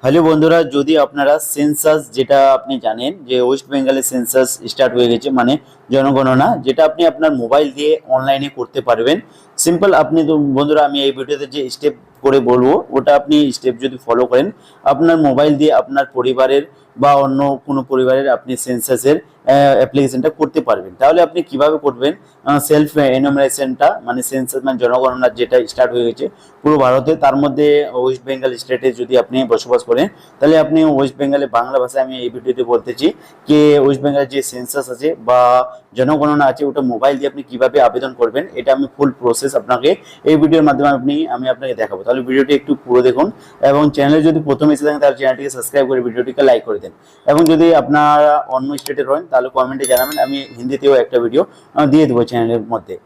Hello বন্ধুরা, যদি আপনারা সেন্সাস, যেটা আপনি জানেন যে ওয়েস্ট বেঙ্গলের সেন্সাস স্টার্ট হয়ে গেছে, মানে জনগণনা, যেটা আপনি আপনার মোবাইল দিয়ে অনলাইনে করতে পারবেন। সিম্পল আপনি তো বন্ধুরা, আমি এই ভিডিওতে যে স্টেপ করে বলবো ওটা আপনি স্টেপ যদি ফলো করেন, আপনার মোবাইল দিয়ে আপনার পরিবারের বা অন্য কোনো পরিবারের আপনি সেন্সাসের অ্যাপ্লিকেশনটা করতে পারবেন। তাহলে আপনি কিভাবে করবেন? সেলফ এনুমারেশনটা, মানে সেন্সাস মানে জনগণনার যেটা স্টার্ট হয়ে গেছে পুরো ভারতে, তার মধ্যে ওয়েস্ট বেঙ্গল স্টেটে যদি আপনি বসবাস করেন, তাহলে আপনি ওয়েস্ট বেঙ্গলে, বাংলা ভাষায় আমি এই ভিডিওতে বলতেছি যে ওয়েস্ট বেঙ্গলের যে সেন্সাস আছে বা জনগণনা আছে, ওটা মোবাইল দিয়ে আপনি কিভাবে আবেদন করবেন, এটা আমি ফুল প্রসেস আপনাকে এই ভিডিওর মাধ্যমে আমি আপনাকে দেখাবো। তাহলে ভিডিওটি একটু পুরো দেখুন, এবং চ্যানেলে যদি প্রথম এসে থাকেন তাহলে চ্যানেলটিকে সাবস্ক্রাইব করে ভিডিওটিকে লাইক করে দেন। এবং যদি আপনারা অন্য স্টেটে রয়েন তাহলে কমেন্টে জানাবেন, আমি হিন্দিতেও একটা ভিডিও দিয়ে দেবো চ্যানেলের মধ্যে।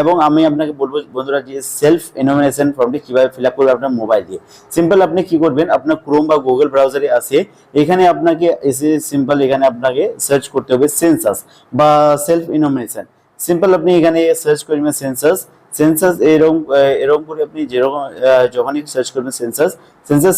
এবং আমি আপনাকে বলবো বন্ধুরা, যে সেলফ এনুমারেশন ফর্মটি কিভাবে ফিল আপ করবেন আপনার মোবাইল দিয়ে। সিম্পল আপনি কি করবেন, আপনার ক্রোম বা গুগল ব্রাউজারে আসে, এখানে আপনাকে এসে সিম্পল এখানে আপনাকে সার্চ করতে হবে সেন্সাস বা সেলফ এনুমারেশন। সিম্পল আপনি এখানে সার্চ করবেন সেন্সাস। সেন্সাস এরকম এরকম করে আপনি যেরকম যখনই সার্চ করবেন সেন্সাস,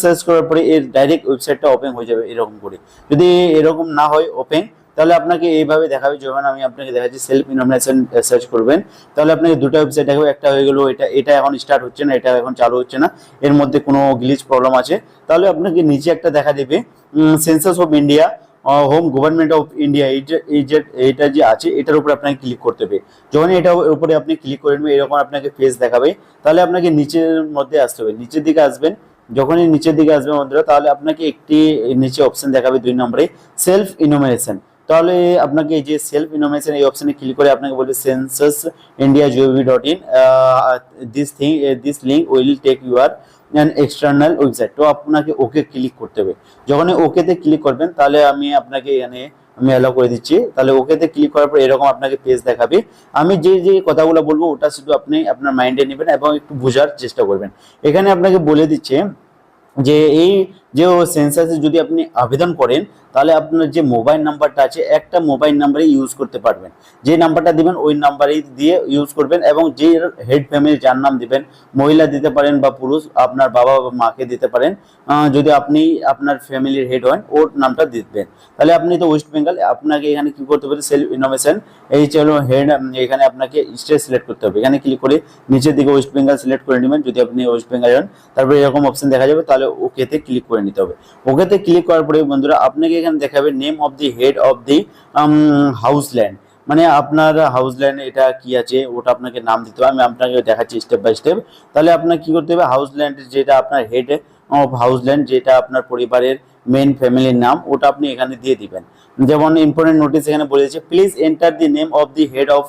সার্চ করার পরে এর ডাইরেক্ট ওয়েবসাইটটা ওপেন হয়ে যাবে এরকম করে। যদি এরকম না হয় ওপেন, তাহলে আপনাকে এইভাবে দেখাবে। যখন আমি আপনাকে দেখাচ্ছি সেলফ ইনোমিনেশন সার্চ করবেন, তাহলে আপনাকে দুটো ওয়েবসাইট দেখাবে। একটা হয়ে গেল এটা এখন স্টার্ট হচ্ছে না, এটা এখন চালু হচ্ছে না, এর মধ্যে কোনো গ্লিচ প্রবলেম আছে। তাহলে আপনাকে নিচে একটা দেখা দেবে census of India, home government of India, এইটা যে আছে এটার উপরে আপনাকে ক্লিক করতে হবে। যখন এটার উপরে আপনি ক্লিক করে নেবেন, এরকম আপনাকে পেজ দেখাবে। তাহলে আপনাকে নিচের মধ্যে আসতে হবে, নিচের দিকে আসবেন। যখনই নিচের দিকে আসবেন বন্ধুরা, তাহলে আপনাকে একটি নিচে অপশন দেখাবে 2 নম্বরে সেলফ ইনোমিনেশন। তাহলে আপনাকে এই যে সেলফ ইনোমিনেশন এই অপশনে ক্লিক করে আপনাকে বলবে census India gov.in, this link will take your an external website. তো আপনাকে ওকে ক্লিক করতে হবে। যখন ওকেতে ক্লিক করবেন, তাহলে আমি আপনাকে এখানে আমি অ্যালাউ করে দিচ্ছি। তাহলে ওকেতে ক্লিক করার পর এরকম আপনাকে পেজ দেখাবে। আমি যে যে কথাগুলো বলবো ওটা শুধু আপনি আপনার মাইন্ডে নেবেন এবং একটু বোঝার চেষ্টা করবেন। এখানে আপনাকে বলে দিচ্ছে যে এই যে সেন্সাসে যদি আপনি আবেদন করেন, তাহলে আপনার যে মোবাইল নাম্বারটা আছে একটা মোবাইল নাম্বারে ইউজ করতে পারবেন। যে নাম্বারটা দিবেন ওই নাম্বারেই দিয়ে ইউজ করবেন, এবং যে হেড ফ্যামিলি যার নাম দিবেন, মহিলা দিতে পারেন বা পুরুষ, আপনার বাবা বা মাকে দিতে পারেন। যদি আপনি আপনার ফ্যামিলির হেড হন ওর নামটা দিবেন। তাহলে আপনি তো ওয়েস্ট বেঙ্গল, আপনাকে এখানে কি করতে হবে, সেলফ ইনোভেশন এই চলো হেড, এখানে আপনাকে স্টেট সিলেক্ট করতে হবে। এখানে ক্লিক করে নিচের দিকে ওয়েস্ট বেঙ্গল সিলেক্ট করে নেবেন যদি আপনি ওয়েস্ট বেঙ্গল হন। তারপরে এরকম অপশন দেখা যাবে, তাহলে ওকেতে ক্লিক করে নিতে হবে। ওকেতে ক্লিক করার পরে বন্ধুরা আপনাকে এখানে দেখাবে name of the head of the house land, মানে আপনার হাউস ল্যান্ড এটা কি আছে ওটা আপনাকে নাম দিতে হবে। আমি আপনাকে দেখাচ্ছি স্টেপ বাই স্টেপ। তাহলে আপনাকে কি করতে হবে, হাউস ল্যান্ড যেটা আপনার হেড অফ হাউস ল্যান্ড, যেটা আপনার পরিবারের মেন ফ্যামিলির নাম, ওটা আপনি এখানে দিয়ে দিবেন। যেমন ইম্পর্টেন্ট নোটিস এখানে বলেছে, please enter the name of the head of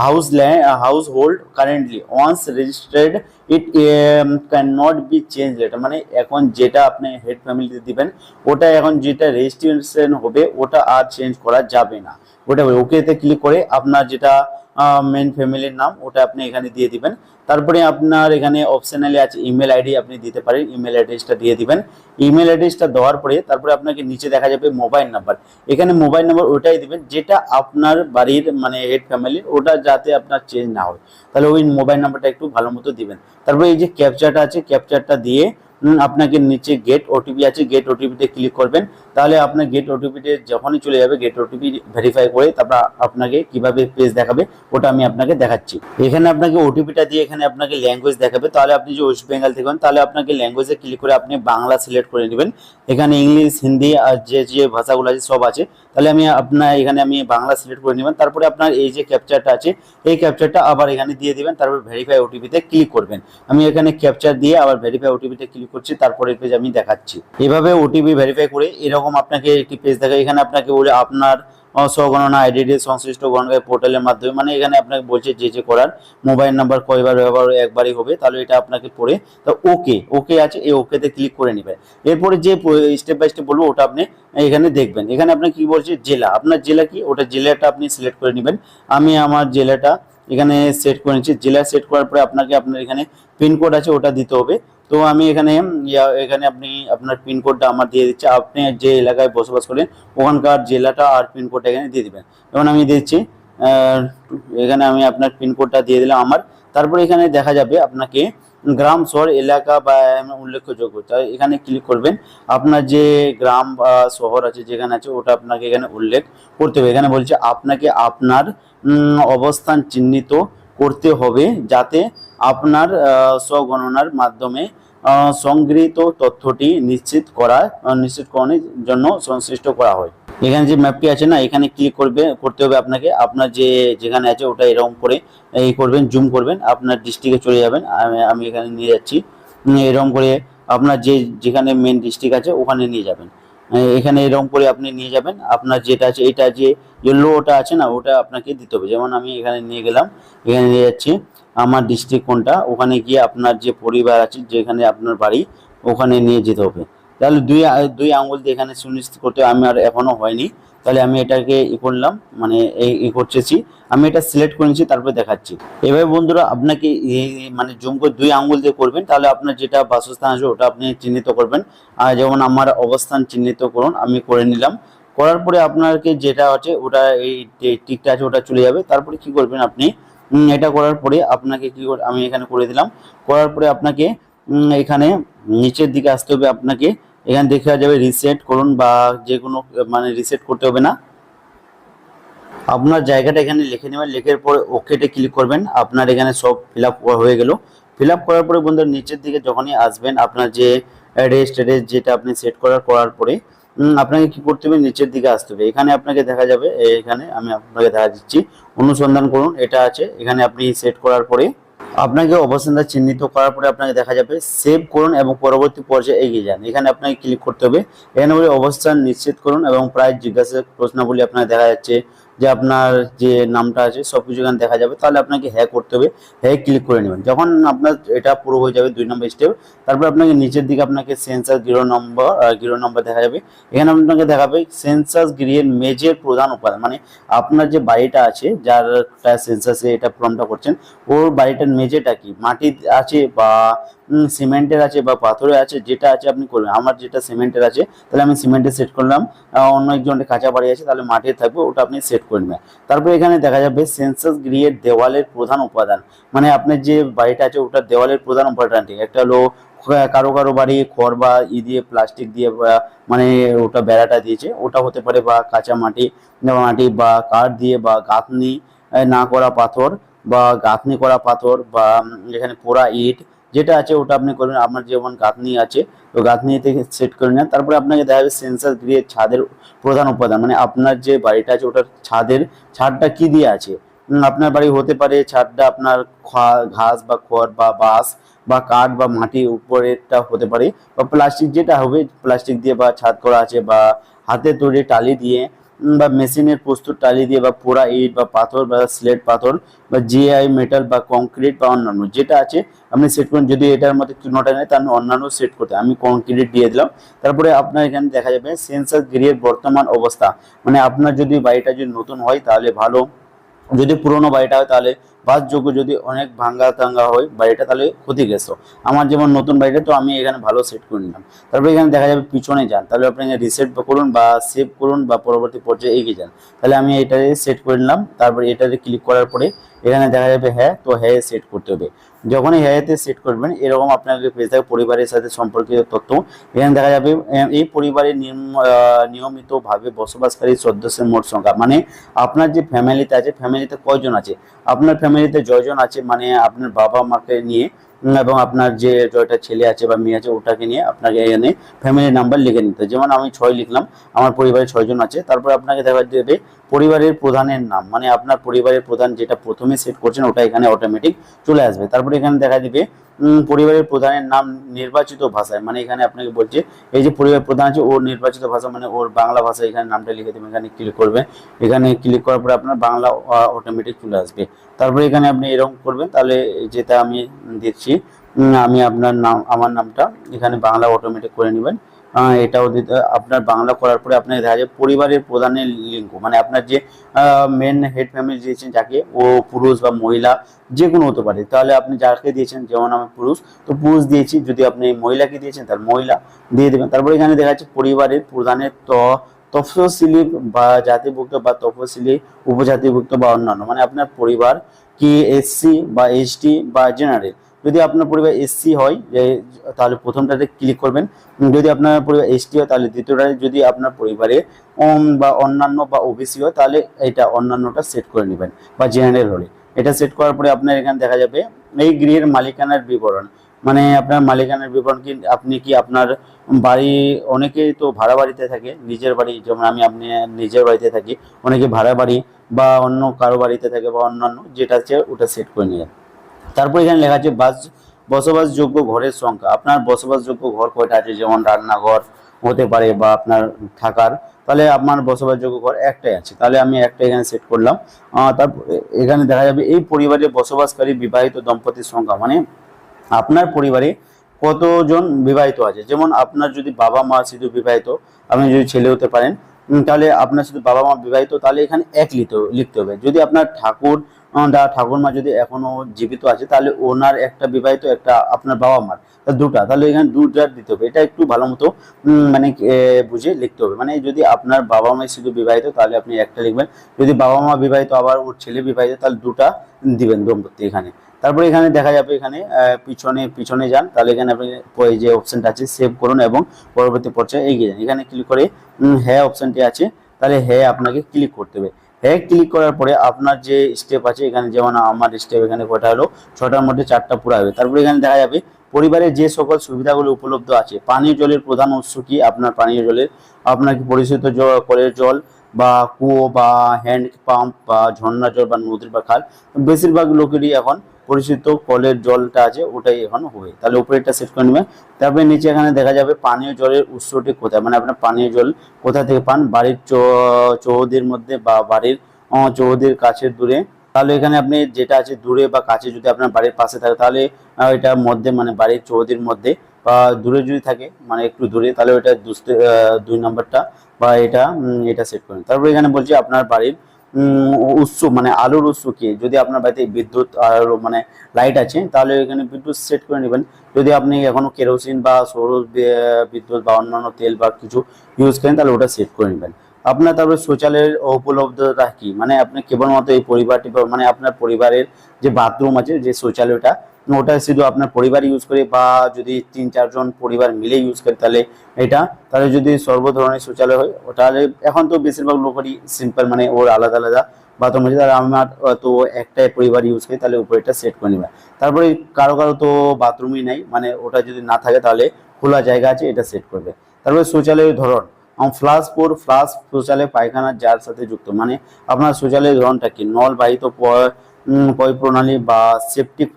house land household currently once registered it can not be change later, মানে এখন যেটা আপনি হেড ফ্যামিলিতে দিবেন ওটা এখন যেটা রেজিস্ট্রেশন হবে ওটা আর চেঞ্জ করা যাবে না। ওটা ওকেতে ক্লিক করে আপনার যেটা মেন ফ্যামিলির নাম ওটা আপনি এখানে দিয়ে দিবেন। তারপরে আপনার এখানে অপশনালি আছে ইমেল আইডি, আপনি দিতে পারেন, ইমেল অ্যাড্রেসটা দিয়ে দিবেন। ইমেল অ্যাড্রেসটা দেওয়ার পরে তারপরে আপনাকে নিচে দেখা যাবে মোবাইল নাম্বার। এখানে মোবাইল নাম্বার ওটাই দিবেন যেটা আপনার বাড়ির মানে হেড ফ্যামিলির, ওটা যাতে আপনার চেঞ্জ না হয়। তাহলে ওই মোবাইল নাম্বারটা একটু ভালো মতো দিবেন। তারপরে এই যে ক্যাপচারটা আছে, ক্যাপচারটা দিয়ে আপনাকে নিচে গেট ওটিপি আছে, গেট ওটিপিতে ক্লিক করবেন। তাহলে আপনার গেট ওটিপিতে যখনই চলে যাবে, গেট ওটিপি ভেরিফাই করে তারপর আপনাকে কিভাবে পেজ দেখাবে ওটা আমি আপনাকে দেখাচ্ছি। এখানে আপনাকে ওটিপিটা দিয়ে এখানে আপনাকে ল্যাঙ্গুয়েজ দেখাবে। তাহলে আপনি যে ওয়েস্ট বেঙ্গল থেকে হন, তাহলে আপনাকে ল্যাঙ্গুয়েজে ক্লিক করে আপনি বাংলা সিলেক্ট করে নেবেন। এখানে ইংলিশ, হিন্দি আর যে যে ভাষাগুলো আছে সব আছে। তাহলে এখানে আমি বাংলা সিলেক্ট করে নেবেন। তারপরে আপনার এই যে ক্যাপচারটা আছে এই ক্যাপচারটা আবার এখানে দিয়ে দিবেন। তারপর ভেরিফাই ওটিপিতে ক্লিক করবেন। আমি এখানে ক্যাপচার দিয়ে আবার ভেরিফাই ওটিপিতে ক্লিক করছি, তারপরে পেজ আমি দেখাচ্ছি। এভাবে ওটিপি ভেরিফাই করে এরকম আপনাকে একটি পেজ দেখায়। এখানে আপনাকে বলে আপনার স্বগণনা আইডেন্টি সংশ্লিষ্ট গণনা পোর্টালের মাধ্যমে, মানে এখানে আপনাকে বলছে যে যে করার, মোবাইল নাম্বার কয়বার ব্যবহার, একবারই হবে। তাহলে এটা আপনাকে পড়ে তো ওকে আছে, এই ওকেতে ক্লিক করে নেবেন। এরপরে যে স্টেপ বাই স্টেপ বলবো ওটা আপনি এখানে দেখবেন। এখানে আপনি কি বলছে জেলা, আপনার জেলা কি, ওটা জেলাটা আপনি সিলেক্ট করে নেবেন। আমি আমার জেলাটা এখানে সেট করে নিচ্ছি। জেলা সেট করার পরে আপনাকে আপনার এখানে পিনকোড আছে ওটা দিতে হবে। তো আমি এখানে এখানে আপনি আপনার পিনকোডটা আমার দিয়ে দিচ্ছি। আপনি যে এলাকায় বসবাস করেন ওখানকার জেলাটা আর পিনকোডটা এখানে দিয়ে দিবেন। যেমন আমি দিচ্ছি এখানে আমি আপনার পিনকোডটা দিয়ে দিলাম আমার। তারপরে এখানে দেখা যাবে আপনাকে গ্রাম, শহর, এলাকা বা উল্লেখযোগ্য, তাই এখানে ক্লিক করবেন। আপনার যে গ্রাম বা শহর আছে যেখানে আছে ওটা আপনাকে এখানে উল্লেখ করতে হবে। এখানে বলছে আপনাকে আপনার অবস্থান চিহ্নিত করতে হবে যাতে আপনার স্বগণনার মাধ্যমে সংগৃহীত তথ্যটি নিশ্চিতকরণের জন্য সংশ্লিষ্ট করা হয়। এখানে যে ম্যাপটি আছে না, এখানে ক্লিক করতে হবে আপনাকে। আপনার যেখানে আছে ওটা এরকম করে এই করবেন, জুম করবেন, আপনার ডিস্ট্রিক্টে চলে যাবেন। আমি এখানে নিয়ে যাচ্ছি। এরকম করে আপনার যেখানে মেন ডিস্ট্রিক্ট আছে ওখানে নিয়ে যাবেন। এখানে এরকম করে আপনি নিয়ে যাবেন। আপনার যেটা আছে এটা যে ইয়েলো ওটা আছে না, ওটা আপনাকে দিতে হবে। যেমন আমি এখানে নিয়ে গেলাম, এখানে নিয়ে যাচ্ছি। আমার ডিস্ট্রিক্ট কোনটা, ওখানে গিয়ে আপনার যে পরিবার আছে যেখানে আপনার বাড়ি ওখানে নিয়ে যেতে হবে। তাহলে দুই আঙুল দিয়ে এখানে সুনিশ্চিত করতে হবে। আমি আর এখনো হয়নি, তাহলে আমি এটাকে করলাম, মানে করতেছি। আমি এটা সিলেক্ট করে নিচ্ছি, তারপরে দেখাচ্ছি। এভাবে বন্ধুরা আপনাকে মানে জুম করে 2 আঙ্গুল দিয়ে করবেন, তাহলে আপনার যেটা বাসস্থান আছে ওটা আপনি চিহ্নিত করবেন। আর যেমন আমার অবস্থান চিহ্নিত করুন, আমি করে নিলাম। করার পরে আপনাকে যেটা আছে ওটা এই টিকটা আছে ওটা চলে যাবে। তারপরে কি করবেন আপনি, এটা করার পরে আপনাকে আমি এখানে করে দিলাম। করার পরে আপনাকে এখানে নিচের দিকে আসতে হবে। আপনাকে এখানে দেখা যাবে রিসেট করুন, বা যে কোনো মানে রিসেট করতে হবে না, আপনার জায়গাটা এখানে লিখে নেবেন। লিখার পরে ওকেতে ক্লিক করবেন। আপনার এখানে সব ফিল আপ হয়ে গেল। ফিল আপ করার পরে বন্ধুরা নিচের দিকে যখনই আসবেন, আপনার যে অ্যাড্রেস যেটা আপনি সেট করার পরে আপনাকে কি করতে হবে, নিচের দিকে আসতে হবে। এখানে আপনাকে দেখা যাবে, এখানে আমি আপনাকে দেখা দিচ্ছি, অনুসন্ধান করুন এটা আছে। এখানে আপনি সেট করার পরে আপনাকে অবস্থানটা চিহ্নিত করার পরে আপনাকে দেখা যাবে সেভ করুন এবং পরবর্তী পর্যায়ে এগিয়ে যান। এখানে আপনাকে ক্লিক করতে হবে। এখানে বলে অবস্থান নিশ্চিত করুন এবং প্রায় জিজ্ঞাসা প্রশ্নাবলী আপনার দেখা যাচ্ছে যে আপনার যে নামটা আছে সবকিছু এখানে দেখা যাবে। তাহলে আপনাকে হ্যাঁ করতে হবে, হ্যাঁ ক্লিক করে নেবেন। যখন আপনার এটা পুরো হয়ে যাবে 2 নম্বর স্টেপ, তারপর আপনাকে নিচের দিকে আপনাকে সেন্সাস গৃহ নম্বর দেখা যাবে। এখানে আপনাকে দেখাবে সেন্সাস গৃহের মেঝের প্রধান উপাদান, মানে আপনার যে বাড়িটা আছে যার সেন্সাসে এটা ফর্মটা করছেন ওর বাড়িটার মেঝেটা কি, মাটির আছে বা সিমেন্টের আছে বা পাথরের আছে, যেটা আছে আপনি করবেন। আমার যেটা সিমেন্টের আছে তাহলে আমি সিমেন্টে সেট করলাম। অন্য একজনের কাঁচা বাড়ি আছে তাহলে মাটির থাকবে, ওটা আপনি সেট করে নেবেন। তারপরে এখানে দেখা যাবে সেন্সাস গৃহের দেওয়ালের প্রধান উপাদান, মানে আপনার যে বাড়িটা আছে ওটার দেওয়ালের প্রধান উপাদানটি একটা হলো কারো কারো বাড়ি খড় বা দিয়ে প্লাস্টিক দিয়ে মানে ওটা বেড়াটা দিয়েছে, ওটা হতে পারে, বা কাঁচা মাটি বা কাঠ দিয়ে, বা গাঁথনি না করা পাথর বা গাঁথনি করা পাথর, বা এখানে পোড়া ইট যেটা আছে ওটা আপনি করবেন। আপনার যেমন গাঁথনি আছে তো গাঁথনি থেকে সেট করে নেন। তারপরে আপনাকে দেখা যাবে সেন্সাস গৃহের ছাদের প্রধান উপাদান, মানে আপনার যে বাড়িটা আছে ওটার ছাদটা কি দিয়ে আছে। আপনার বাড়ি হতে পারে ছাদটা আপনার ঘাস বা খড় বা বাঁশ বা কাঠ বা মাটির উপরেরটা হতে পারে, বা প্লাস্টিক যেটা হবে প্লাস্টিক দিয়ে বা ছাদ করা আছে, বা হাতে তৈরি টালি দিয়ে বা মেশিনের প্রস্তুত টালি দিয়ে, বা পোড়া ইট বা পাথর বা স্লেট পাথর বা জিআই মেটাল বা কংক্রিট বা অন্যান্য যেটা আছে আপনি সেট করুন। যদি এটার মধ্যে কোনোটা নেই তাহলে অন্যান্য সেট করতে আমি কংক্রিট দিয়ে দিলাম। তারপরে আপনার এখানে দেখা যাবে সেন্সাস গৃহের বর্তমান অবস্থা, মানে আপনার যদি বাড়িটা যদি নতুন হয় তাহলে ভালো, যদি পুরোনো বাড়িটা হয় তাহলে বাসযোগ্য, যদি অনেক ভাঙ্গা টাঙ্গা হয় বাড়িটা তাহলে ক্ষতিগ্রস্ত। আমার যেমন নতুন বাড়িটা, তো আমি এখানে ভালো সেট করে নিলাম। তারপরে এখানে দেখা যাবে পিছনে যান, তাহলে আপনি রিসেট করুন বা সেভ করুন বা পরবর্তী পর্যায়ে এগিয়ে যান। তাহলে আমি এটাতে সেট করে নিলাম। তারপরে এটাতে ক্লিক করার পরে এখানে দেখা যাবে হ্যাঁ, তো হ্যাঁ সেট করতে হবে। যখনই হ্যাঁতে সেট করবেন এরকম আপনাকে পেয়ে যাবে পরিবারের সাথে সম্পর্কিত তথ্য। এখানে দেখা যাবে এই পরিবারের নিয়মিতভাবে বসবাসকারী সদস্যের মোট সংখ্যা, মানে আপনার যে ফ্যামিলিতে আছে ফ্যামিলিতে কয়জন আছে, আপনার ফ্যামিলিতে যয়জন আছে মানে আপনার বাবা মাকে নিয়ে এবং আপনার যে জয়টা ছেলে আছে বা মেয়ে আছে ওটাকে নিয়ে আপনাকে এখানে ফ্যামিলি নাম্বার লিখে নিতে। যেমন আমি 6 লিখলাম, আমার পরিবারে 6 জন আছে। তারপর আপনাকে দেখা দেবে পরিবারের প্রধানের নাম, মানে আপনার পরিবারের প্রধান যেটা প্রথমে সেট করছেন ওটা এখানে অটোমেটিক চলে আসবে। তারপরে এখানে দেখা দিবে পরিবারের প্রধানের নাম নির্বাচিত ভাষায়, মানে এখানে আপনাকে বলছে এই যে পরিবার প্রধান আছে ওর নির্বাচিত ভাষা মানে ওর বাংলা ভাষায় এখানে নামটা লিখে দেবেন। এখানে ক্লিক করবে, এখানে ক্লিক করার পরে আপনার বাংলা অটোমেটিক চলে আসবে। তারপরে এখানে আপনি এরকম করবেন, তাহলে যেটা আমি দিচ্ছি আমি আমার নামটা এখানে বাংলা অটোমেটিক করে নেবেন। এটাও দিতে আপনার বাংলা করার পরে আপনার দেখা যায় পরিবারের প্রধানের লিঙ্ক, মানে আপনার যে মেন হেড ফ্যামিলি দিয়েছেন যাকে, ও পুরুষ বা মহিলা যে কোনো হতে পারে। তাহলে আপনি যাকে দিয়েছেন, যেমন আমি পুরুষ তো পুরুষ দিয়েছি, যদি আপনি মহিলাকে দিয়েছেন তাহলে মহিলা দিয়ে দেবেন। তারপরে এখানে দেখা যাচ্ছে পরিবারের প্রধানের তফসিলি বা জাতিভুক্ত বা তফসিলি উপজাতিভুক্ত বা অন্যান্য, মানে আপনার পরিবার কি এসসি বা এসটি বা জেনারেল, যদি আপনার পরিবার এসসি হয় তাহলে প্রথমটাতে ক্লিক করবেন, যদি আপনার পরিবার এসটি হয় তাহলে দ্বিতীয়টাতে, যদি আপনার পরিবারে বা অন্যান্য বা ওবিসি হয় তাহলে এটা অন্যান্যটা সেট করে নেবেন, বা জেনারেল হলে এটা সেট করার পরে আপনার এখানে দেখা যাবে এই গৃহের মালিকানার বিবরণ, মানে আপনার মালিকানার বিবরণ কি আপনি কি আপনার বাড়ি, অনেকেই তো ভাড়া বাড়িতে থাকে, নিজের বাড়ি যেমন আপনি নিজের বাড়িতে থাকি, অনেকে ভাড়া বাড়ি বা অন্য কারো বাড়িতে থাকে বা অন্যান্য যেটা আছে ওটা সেট করে নিলেন। তারপর এখানে লেখা আছে বসবাসযোগ্য ঘরের সংখ্যা, আপনার বসবাসযোগ্য ঘর কয়টা আছে, যেমন রান্নাঘর হতে পারে বা আপনার থাকার, তাহলে আমার বসবাসযোগ্য ঘর একটাই আছে, তাহলে আমি একটা এখানে সেট করলাম। তারপর এখানে দেখা যাবে এই পরিবারে বসবাসকারী বিবাহিত দম্পতির সংখ্যা, মানে আপনার পরিবারে কতজন বিবাহিত আছে, যেমন আপনার যদি বাবা মা শুধু বিবাহিত, আপনি যদি ছেলে হতে পারেন, তাহলে আপনার শুধু বাবা মা বিবাহিত, তাহলে এখানে এক লিখতে হবে। যদি আপনার ঠাকুরমা যদি এখনো জীবিত আছে তাহলে ওনার একটা বিবাহিত, একটা আপনার বাবা মার, দুটা, তাহলে এখানে দুটা দিতে হবে। এটা একটু ভালো মতো মানে বুঝে লিখতে হবে। মানে যদি আপনার বাবা মা শুধু বিবাহিত তাহলে আপনি একটা লিখবেন, যদি বাবা মা বিবাহিত আবার ওর ছেলে বিবাহিত তাহলে দুটা দিবেন দম্পতি এখানে। তারপরে এখানে দেখা যাবে এখানে পিছনে যান, তাহলে এখানে আপনি এই যে অপশনটা আছে সেভ করুন এবং পরবর্তী পর্যায়ে এগিয়ে যান। এখানে ক্লিক করে হ্যাঁ অপশনটি আছে, তাহলে হ্যাঁ আপনাকে ক্লিক করতে হবে। হ্যাঁ ক্লিক করার পরে আপনার যে স্টেপ আছে এখানে, যেমন আমার স্টেপ এখানে কটা হলো, 6টার মধ্যে 4টা পুরো হবে। তারপরে এখানে দেখা যাবে পরিবারে যে সকল সুবিধাগুলো উপলব্ধ আছে, পানীয় জলের প্রধান উৎস কি, আপনার পানীয় জলের আপনার কি পরিশোধিত কলের জল বা কুয়ো বা হ্যান্ড পাম্প বা ঝর্ণা জল বা নদীর বা খাল, বেশিরভাগ লোকেরই এখন পরিচিত কলের জলটা আছে ওটাই এখন হবে, তাহলে উপরে এটা সেট করে নেবেন। তারপরে নিচে এখানে দেখা যাবে পানীয় জলের উৎসটি কোথায়, মানে আপনার পানীয় জল কোথা থেকে পান, বাড়ির চৌহদির মধ্যে বা বাড়ির চৌহদির কাছে দূরে, তাহলে এখানে আপনি যেটা আছে দূরে বা কাছে, যদি আপনার বাড়ির পাশে থাকে তাহলে এটার মধ্যে মানে বাড়ির চৌহদির মধ্যে, বা দূরে যদি থাকে মানে একটু দূরে তাহলে ওইটা 2 নম্বরটা বা এটা সেট করেন। তারপরে এখানে বলছি আপনার বাড়ির উৎস মানে আলোর উৎস কি, যদি আপনার বাড়িতে বিদ্যুৎ আলো মানে লাইট আছে তাহলে এখানে বিদ্যুৎ সেট করে নেবেন। যদি আপনি এখনো কেরোসিন বা সৌর বিদ্যুৎ বা অন্যান্য তেল বা কিছু ইউজ করেন তাহলে ওটা সেট করে নেবেন। আপনার তারপরে শৌচালয়ের উপলব্ধতা কি, মানে আপনি কেবলমাত্র এই পরিবারটি মানে আপনার পরিবারের যে বাথরুম আছে যে শৌচালয়টা ওটা শুধু আপনার পরিবার ইউজ করে, বা যদি 3-4 জন পরিবার মিলে ইউজ করে তাহলে যদি সর্ব ধরনের শৌচালয় হয় তাহলে, এখন তো বেশিরভাগ লোকেরই সিম্পল মানে ওর আলাদা আলাদা বাথরুম আছে, তাহলে আমার তো একটাই পরিবার ইউজ করি তাহলে উপরে এটা সেট করে নেবে। তারপরে কারো কারো তো বাথরুমই নেই, মানে ওটা যদি না থাকে তাহলে খোলা জায়গা আছে এটা সেট করবে। তারপরে শৌচালয়ের ধরন, ফ্লাশ শৌচালয় পায়খানা যার সাথে যুক্ত, মানে আপনার শৌচালয়ের ধরনটা কি, নল বাহিত পয় প্রণালী বা সেপটিক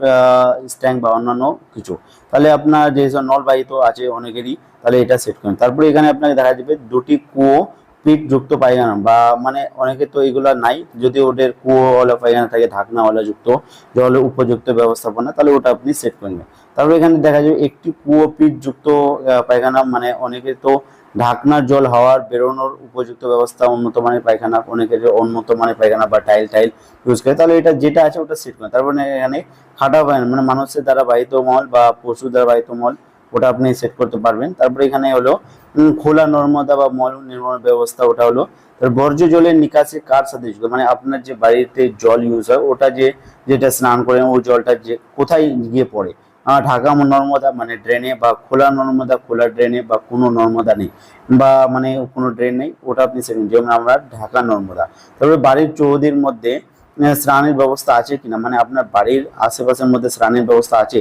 ট্যাঙ্ক বা অন্যান্য কিছু, তাহলে আপনার যেসব নলবাহিত আছে অনেকেরই তাহলে এটা সেট করেন। তারপরে এখানে আপনাকে দেখা যাবে 2টি কুয়ো পিট যুক্ত পায়খানা, বা মানে অনেকে তো এগুলো নাই, যদি ওদের কুয়োওয়ালা পায়খানা থাকে ঢাকনাওয়ালা যুক্ত জলের উপযুক্ত ব্যবস্থাপনা তাহলে ওটা আপনি সেট করবেন। তারপরে এখানে দেখা যাবে একটি কুয়ো পিট যুক্ত পায়খানা, মানে অনেকে তো ঢাকনার জল হওয়ার বেরোনোর উপযুক্ত ব্যবস্থা, উন্নত মানের পায়খানা, অনেকের উন্নত মানের পায়খানা বা টাইল ইউজ করে, তাহলে এটা যেটা আছে ওটা সেট করেন। তারপরে এখানে খাটা পায়খানা মানে মানুষের দ্বারা বাহিত মল বা পশু দ্বারা বাহিত মল, ওটা আপনি সেট করতে পারবেন। তারপরে এখানে হলো খোলা নর্মদা বা মল নির্মাণ ব্যবস্থা, ওটা হলো বর্জ্য জলের নিকাশি কার সাথে যুক্ত, মানে আপনার যে বাড়িতে জল ইউজ হয় ওটা যেটা স্নান করেন ওই জলটা যে কোথায় গিয়ে পড়ে, ঢাকা নর্মদা মানে ড্রেনে, বা খোলা নর্মদা খোলা ড্রেনে, বা কোনো নর্মদা নেই বা মানে কোনো ড্রেন নেই ওটা আপনি সেট, যেমন আমরা ঢাকা নর্মদা। তারপরে বাড়ির চৌহদির মধ্যে স্নানের ব্যবস্থা আছে কিনা, মানে আপনার বাড়ির আশেপাশের মধ্যে স্নানের ব্যবস্থা আছে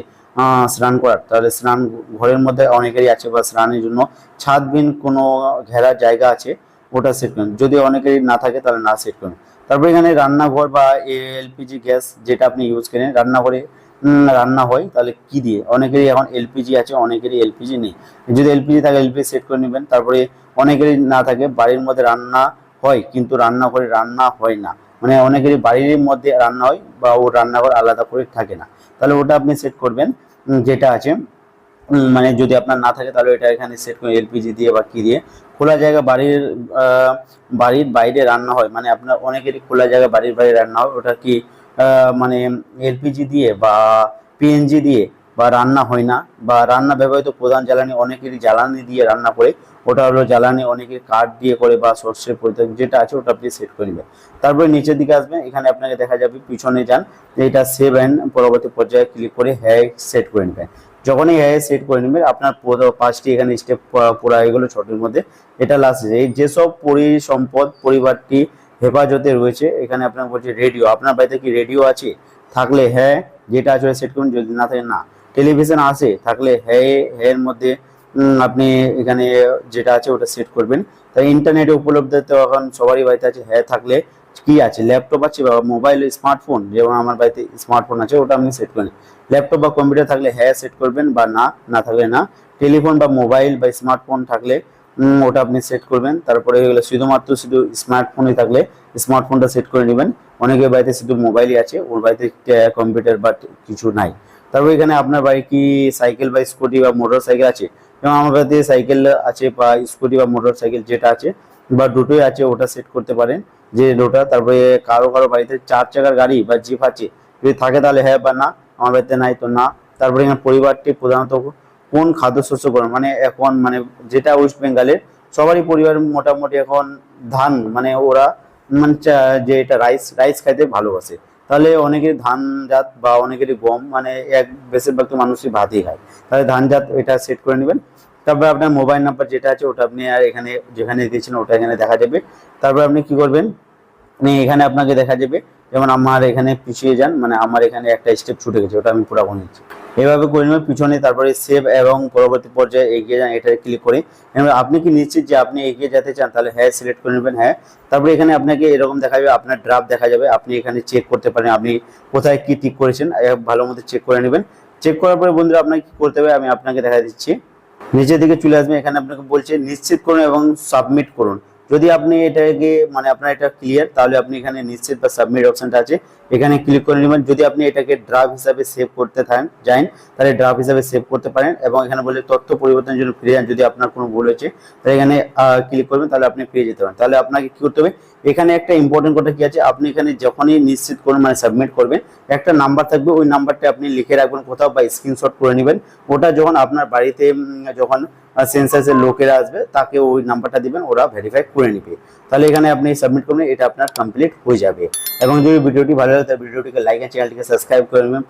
স্নান করার, তাহলে স্নান ঘরের মধ্যে অনেকেরই আছে, বা স্নানের জন্য ছাদবিহীন কোনো ঘেরা জায়গা আছে ওটা সেট করুন, যদি অনেকেরই না থাকে তাহলে না সেট করুন। তারপরে এখানে রান্নাঘর বা এলপিজি গ্যাস যেটা আপনি ইউজ করেন রান্নাঘরে রান্না হয় তাহলে কি দিয়ে, অনেকেরই এখন এলপিজি আছে অনেকেরই এলপিজি নেই, যদি এলপিজি থাকে এলপিজি সেট করে নেবেন। তারপরে অনেকেরই না থাকে বাড়ির মধ্যে রান্না হয় কিন্তু রান্নাঘরে রান্না হয় না, মানে অনেকেরই বাড়ির মধ্যে রান্না হয় বা ও রান্নাঘর আলাদা করে থাকে না, তাহলে ওটা আপনি সেট করবেন যেটা আছে। মানে যদি আপনার না থাকে তাহলে এটা এখানে সেট করে এলপিজি দিয়ে বা কি দিয়ে। খোলা জায়গা বাড়ির বাইরে রান্না হয়, মানে আপনার অনেকেরই খোলা জায়গা বাড়ির বাইরে রান্না হয়, ওটা কি মানে এলপিজি দিয়ে বা পিএনজি দিয়ে বা রান্না হয় না, বা রান্না ব্যবহৃত প্রধান জ্বালানি অনেকেরই জ্বালানি দিয়ে রান্না করে ওটা হলো জ্বালানি, অনেকে কাঠ দিয়ে করে বা সর্ষের পরিত্যাগ যেটা আছে ওটা আপনি সেট করে নেবেন। তারপরে নিচের দিকে আসবেন, এখানে আপনাকে দেখা যাবে পিছনে যান, যে এটা সেভ অ্যান্ড পরবর্তী পর্যায়ে ক্লিক করে হ্যাঁ সেট করে নেবেন। যখনই হ্যাঁ সেট করে নেবেন আপনার 5টি এখানে স্টেপ পুরা এগুলো ছোটোর মধ্যে। এটা লাস্ট এই যেসব পরিসম্পদ পরিবারটি হেফাজতে রয়েছে, এখানে আপনার বলছে রেডিও, আপনার বাড়িতে কি রেডিও আছে? থাকলে হ্যাঁ যেটা আছে সেট করুন, যদি না থাকে না। টেলিভিশন আছে? থাকলে হ্যাঁ এর মধ্যে আপনি এখানে যেটা আছে ওটা সেট করবেন। তাই ইন্টারনেটে উপলব্ধ তো এখন সবারই বাড়িতে আছে, হ্যাঁ থাকলে কি আছে? ল্যাপটপ আছে বা মোবাইল স্মার্টফোন, যেমন আমার বাড়িতে স্মার্টফোন আছে ওটা আপনি সেট করেন। ল্যাপটপ বা কম্পিউটার থাকলে হ্যাঁ সেট করবেন বা না, না থাকলে না। টেলিফোন বা মোবাইল বা স্মার্টফোন থাকলে ওটা আপনি সেট করবেন। তারপরে হয়ে গেলো শুধুমাত্র শুধু স্মার্টফোনই থাকলে স্মার্টফোনটা সেট করে নেবেন। অনেকের বাড়িতে শুধু মোবাইলই আছে, ওর বাড়িতে কম্পিউটার বা কিছু নাই। তারপর এখানে আপনার বাড়ি কি সাইকেল বা স্কুটি বা মোটর সাইকেল আছে? যেমন আমার বাড়িতে সাইকেল আছে বা স্কুটি বা মোটর সাইকেল যেটা আছে বা দুটোই আছে, ওটা সেট করতে পারেন যে দুটো। তারপরে কারো কারো বাড়িতে 4 চাকার গাড়ি বা জিপ আছে, যদি থাকে তাহলে হ্যাঁ বা না, আমার বাড়িতে নাই তো না। তারপরে এখানে পরিবারটি প্রধানত কোন খাদ্যশস্য গ্রহণ, মানে এখন মানে যেটা ওয়েস্ট বেঙ্গলের সবারই পরিবার মোটামুটি এখন ধান, মানে ওরা মানে যে এটা রাইস রাইস খাইতে ভালোবাসে। তাহলে অনেকের ধান জাত বা অনেকেরই গম, মানে বেশিরভাগ তো মানুষই ভাতই খায়, তাহলে ধান জাত এটা সেট করে নেবেন। তারপর আপনার মোবাইল নাম্বার যেটা আছে ওটা আপনি আর এখানে যেখানে দিয়েছিলেন ওটা এখানে দেখা যাবে। তারপর আপনি কি করবেন, এখানে আপনাকে দেখা যাবে, যেমন আমার এখানে পিছিয়ে যান, মানে আমার এখানে একটা স্টেপ ছুটে গেছে, ওটা আমি পুরো করে নিচ্ছি। এভাবে করে নেবেন পিছনে, তারপরে সেভ এবং পরবর্তী পর্যায়ে এগিয়ে যান, এটা ক্লিক করে। এবার আপনি কি নিশ্চিত যে আপনি এগিয়ে যেতে চান? তাহলে হ্যাঁ সিলেক্ট করে নেবেন, হ্যাঁ। তারপরে এখানে আপনাকে এরকম দেখা যাবে, আপনার ড্রাফট দেখা যাবে, আপনি এখানে চেক করতে পারেন আপনি কোথায় কি টিক করেছেন, ভালো মতো চেক করে নেবেন। চেক করার পরে বন্ধুরা আপনাকে কি করতে হবে আমি আপনাকে দেখা দিচ্ছি। নিচের দিকে চলে আসবে, এখানে আপনাকে বলছে নিশ্চিত করুন এবং সাবমিট করুন। যদি আপনি এটাকে মানে আপনার এটা ক্লিয়ার, তাহলে আপনি এখানে নিশ্চিত বা সাবমিট অপশনটা আছে, এখানে ক্লিক করে নেবেন। যদি আপনি এটাকে ড্রাফট হিসাবে সেভ করতে যান, তাহলে ড্রাফট হিসাবে সেভ করতে পারেন। এবং এখানে বলে তথ্য পরিবর্তনের জন্য ফিরে যান, যদি আপনার কোনো ভুল হয়েছে তাহলে এখানে ক্লিক করবেন, তাহলে আপনি ফিরে যেতে পারেন। তাহলে আপনাকে কি করতে হবে, এখানে একটা ইম্পর্টেন্ট কথা কি আছে, আপনি এখানে যখনই নিশ্চিত করুন মানে সাবমিট করবেন, একটা নাম্বার থাকবে, ওই নাম্বারটা আপনি লিখে রাখবেন কোথাও বা স্ক্রিনশট করে নেবেন। ওটা যখন আপনার বাড়িতে যখন সেন্সাসের লোকেরা আসবে তাকে ওই নাম্বারটা দিবেন, ওরা ভেরিফাই করে নেবে। তাহলে এখানে আপনি সাবমিট করবেন, এটা আপনার কমপ্লিট হয়ে যাবে। এবং যদি ভিডিওটি ভালো লাগে তাহলে ভিডিওটিকে লাইক এন্ড চ্যানেলটিকে সাবস্ক্রাইব করে নেবেন।